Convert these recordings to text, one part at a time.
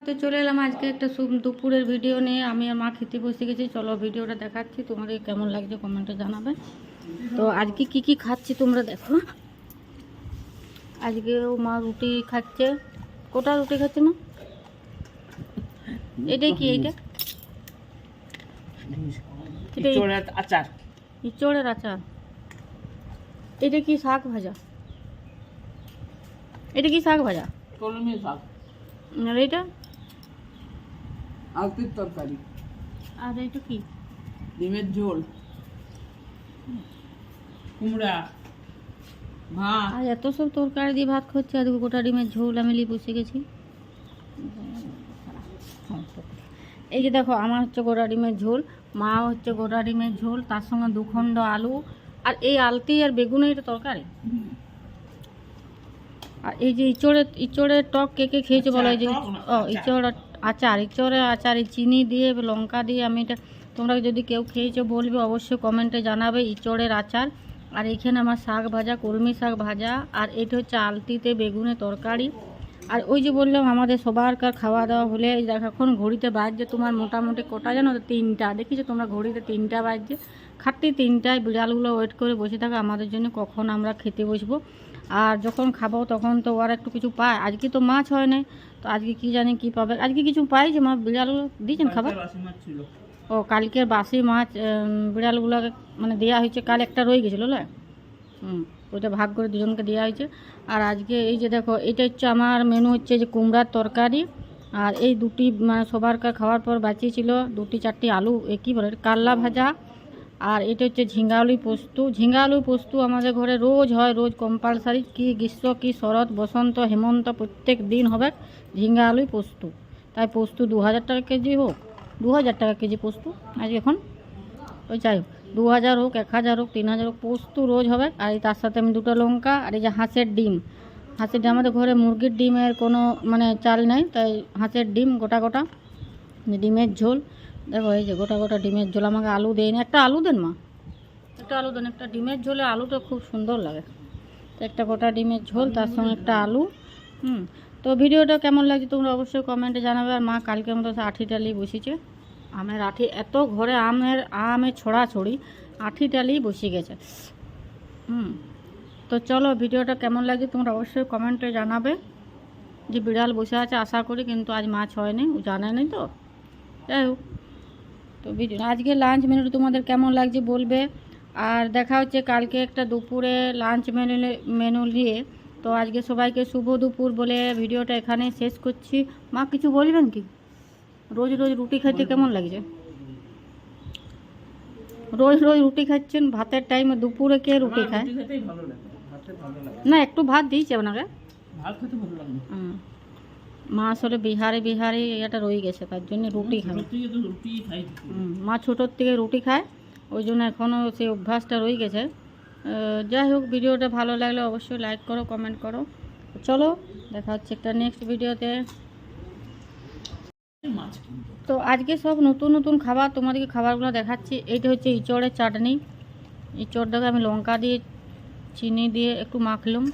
তো চলে এলাম আজকে একটা দুপুরের ভিডিও নিয়ে। আমি আর মা খেতে বসে গেছি। চলো ভিডিওটা দেখাচ্ছি, তোমাদের কেমন লাগছে কমেন্টে জানাবে। তো আজকে কি খাচ্ছি তোমরা দেখো। আজকেও মা রুটি খাচ্ছে। কোটা রুটি খাচ্ছে মা? এটাই কি? এইটা আচার, ইঁচড়ের আচার। এটা কি শাক ভাজা? এটা কি শাক ভাজা? কলমি শাক আর এটা আলতির তরকারি, আর এটা কি? ডিমের ঝোল, কুমড়া ভাত। আর এত সব তরকারি দিয়ে ভাত খাচ্ছে, আর গোটা ডিমের ঝোল আমি নিয়ে বসে গেছি। এই যে দেখো, আমার হচ্ছে গোটা ডিমের ঝোল, মা হচ্ছে গোটা ডিমের ঝোল, তার সঙ্গে দুখণ্ড আলু, আর এই আলতি আর বেগুনের এটা তরকারি। আর এই যে ইঁচড়ের টক কে কে খেয়েছে বলো? এই যে ইঁচড় আচার, ইঁচড়ের আচার, এই চিনি দিয়ে লঙ্কা দিয়ে। আমি এটা, তোমরা যদি কেউ খেয়েছো বলবে, অবশ্যই কমেন্টে জানাবে। ইঁচড়ের আচার। আর এইখানে আমার শাক ভাজা, কলমি শাক ভাজা, আর এটা হচ্ছে আলতিতে বেগুনের তরকারি। আর ওই যে বললাম আমাদের সবারকার খাওয়া দাওয়া হলে, এই দেখো এখন ঘড়িতে বাজছে তোমার মোটামুটি কটা জানো তো? 3টা। দেখেছো তোমরা ঘড়িতে 3টা বাজছে? খাটতে 3টায় বিড়ালগুলো ওয়েট করে বসে থাকে আমাদের জন্য কখন আমরা খেতে বসবো। আর যখন খাবো তখন তো ওরা একটু কিছু পায়। আজকে তো মাছ হয় নাই, তো আজকে কি জানি কি পাবে। আজকে কিছু পাই যে মা বিড়ালগুলো দিয়েছেন খাবার? ও কালকের বাসি মাছ বিড়ালগুলোকে মানে দেওয়া হয়েছে। কাল একটা রয়ে গেছিলো না? ওইটা ভাগ করে দুজনকে দেওয়া হয়েছে। আর আজকে এই যে দেখো, এটা হচ্ছে আমার মেনু, হচ্ছে যে কুমড়ার তরকারি। আর এই দুটি মানে সবারকার খাওয়ার পর বাঁচিয়েছিল 2-4টি আলু, কী বলে কাল্লা ভাজা। আর এটা হচ্ছে ঝিঙ্গা আলু পোস্ত। ঝিঙ্গা আলু পোস্ত আমাদের ঘরে রোজ হয়, রোজ কম্পালসারি। কি গ্রীষ্ম কি শরৎ বসন্ত হেমন্ত প্রত্যেক দিন হবে ঝিঙ্গা আলুই পোস্ত। তাই পোস্ত 2000 টাকা কেজি হোক, 2000 টাকা কেজি পোস্ত আজ এখন। ওই যাই হোক, 2000 হোক, 1000 হোক, 3000 হোক, পোস্ত রোজ হবে। আর তার সাথে আমি 2টা লঙ্কা, আর এই যে হাঁসের ডিম। হাঁসের ডিম, আমাদের ঘরে মুরগির ডিমের কোনো মানে চাল নেই, তাই হাঁসের ডিম গোটা গোটা, ডিমের ঝোল। দেখো এই যে গোটা গোটা ডিমের ঝোল। আমাকে আলু দেয়নি, একটা আলু দেন মা, একটা আলু দেন। একটা ডিমের ঝোলে আলুটা খুব সুন্দর লাগে। তো একটা গোটা ডিমের ঝোল, তার সঙ্গে একটা আলু। তো ভিডিওটা কেমন লাগছে তোমরা অবশ্যই কমেন্টে জানাবে। আর মা কালকের মতো আঠি টালি বসেছে, আমের আঠি। এত ঘরে আমের ছড়াছড়ি, আঠি টালি বসে গেছে। তো চলো ভিডিওটা কেমন লাগছে তোমরা অবশ্যই কমেন্টে জানাবে। যে বিড়াল বসে আছে আশা করি, কিন্তু আজ মাছ হয়নি, ও জানে নেই তো। যাই হোক, তো ভিডিও আজকে লাঞ্চ মেনুটা তোমাদের কেমন লাগছে বলবে। আর দেখা হচ্ছে কালকে একটা দুপুরে লাঞ্চ মেনু নিয়ে। তো আজকে সবাইকে শুভ দুপুর বলে ভিডিওটা এখানে শেষ করছি। মা কিছু বলবেন কি? রোজ রোজ রুটি খাইতে কেমন লাগছে? রোজ রোজ রুটি খাচ্ছেন, ভাতের টাইমে দুপুরে কে রুটি খায়? না, একটু ভাত দিয়েছে আপনাকে। মা আসলে বিহারে এটা রয়ে গেছে, তার জন্য রুটি খায়। মা ছোটোর থেকে রুটি খায়, ওই জন্য এখনও সেই অভ্যাসটা রয়ে গেছে। যাই হোক, ভিডিওটা ভালো লাগলে অবশ্যই লাইক করো, কমেন্ট করো। চলো দেখা হচ্ছে একটা নেক্সট ভিডিওতে। তো আজকে সব নতুন নতুন খাবার তোমাদেরকে খাবারগুলো দেখাচ্ছি। এইটা হচ্ছে ইঁচড়ের চাটনি। ইঁচড়টাকে আমি লঙ্কা দিয়ে চিনি দিয়ে একটু মাখলাম।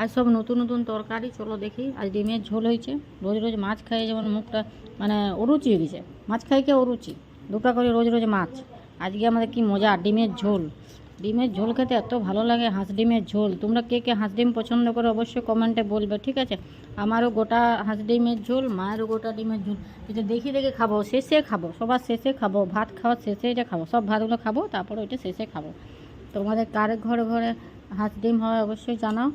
আর সব নতুন নতুন তরকারি। চলো দেখি। আজ ডিমের ঝোল হয়েছে। রোজ রোজ মাছ খাইয়ে যেমন মুখটা মানে অরুচি হয়ে গেছে, মাছ খাইকে অরুচি, 2টা করে রোজ রোজ মাছ। আজকে আমাদের কি মজা, ডিমের ঝোল। ডিমের ঝোল খেতে এত ভালো লাগে, হাঁস ডিমের ঝোল। তোমরা কে কে হাঁস ডিম পছন্দ করো অবশ্যই কমেন্টে বলবে, ঠিক আছে? আমারও গোটা হাঁস ডিমের ঝোল, মায়েরও গোটা ডিমের ঝোল। এটা দেখে দেখে খাবো, শেষে খাবো, সবার শেষে খাবো। ভাত খাওয়ার শেষে এটা খাবো, সব ভাতগুলো খাবো, তারপরে ওইটা শেষে খাবো। তোমাদের কার ঘরে ঘরে হাঁস ডিম হয় অবশ্যই জানাও।